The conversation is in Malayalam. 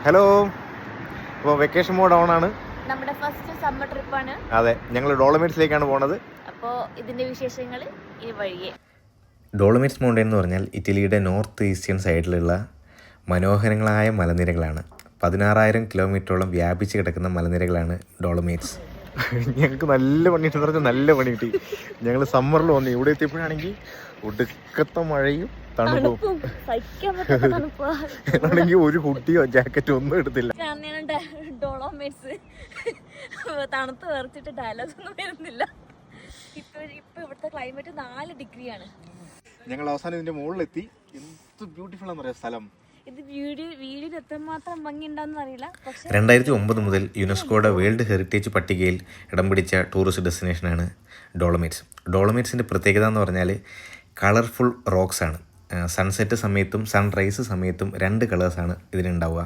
ഹലോ. അപ്പോൾ വെക്കേഷൻ മോഡ് ഓണാണ്. നമ്മുടെ ഫസ്റ്റ് സമ്മർ ട്രിപ്പാണ്. അതെ, ഞങ്ങൾ ഡോളമൈറ്റ്സിലേക്കാണ് പോണത്. അപ്പോൾ ഇതിന്റെ വിശേഷങ്ങൾ ഈ വഴിയെ. ഡോളമൈറ്റ്സ് മൗണ്ടൻ എന്ന് പറഞ്ഞാൽ ഇറ്റലിയുടെ നോർത്ത് ഈസ്റ്റേൺ സൈഡിലുള്ള മനോഹരങ്ങളായ മലനിരകളാണ്. 16,000 കിലോമീറ്ററോളം വ്യാപിച്ച് കിടക്കുന്ന മലനിരകളാണ് ഡോളമൈറ്റ്സ്. ഞങ്ങൾക്ക് നല്ല പണി കിട്ടി പറഞ്ഞാൽ നല്ല പണി കിട്ടി. ഞങ്ങൾ സമ്മറിൽ വന്നു. ഇവിടെ എത്തിയപ്പോഴാണെങ്കിൽ ഒടുക്കത്തെ മഴയും തണുപ്പും. ആണെങ്കിൽ ഒരു കുട്ടിയോ ജാക്കറ്റോ ഒന്നും എടുത്തില്ല. ഡോളോമൈറ്റ്സ് തണുത്ത് വേർച്ചിട്ട് ഡയലോഗ്സ് ഒന്നും വരുന്നില്ല. ഇപ്പൊ ഇവിടുത്തെ ക്ലൈമറ്റ് 4 ഡിഗ്രിയാണ്. ഞങ്ങൾ അവസാനം ഇതിന്റെ മുകളിലെത്തി. എന്ത് ബ്യൂട്ടിഫുൾ ആണെന്ന് പറയാം സ്ഥലം. ഇത് വീടിന് എത്രമാത്രം ഭംഗി ഉണ്ടാവുന്ന അറിയില്ല. 2009 മുതൽ യുനെസ്കോയുടെ വേൾഡ് ഹെറിറ്റേജ് പട്ടികയിൽ ഇടം പിടിച്ച ടൂറിസ്റ്റ് ഡെസ്റ്റിനേഷനാണ് ഡോളമൈറ്റ്സ്. ഡോളമൈറ്റ്സിൻ്റെ പ്രത്യേകത എന്ന് പറഞ്ഞാൽ കളർഫുൾ റോക്സ് ആണ്. സൺസെറ്റ് സമയത്തും സൺറൈസ് സമയത്തും 2 കളേഴ്സാണ് ഇതിനുണ്ടാവുക.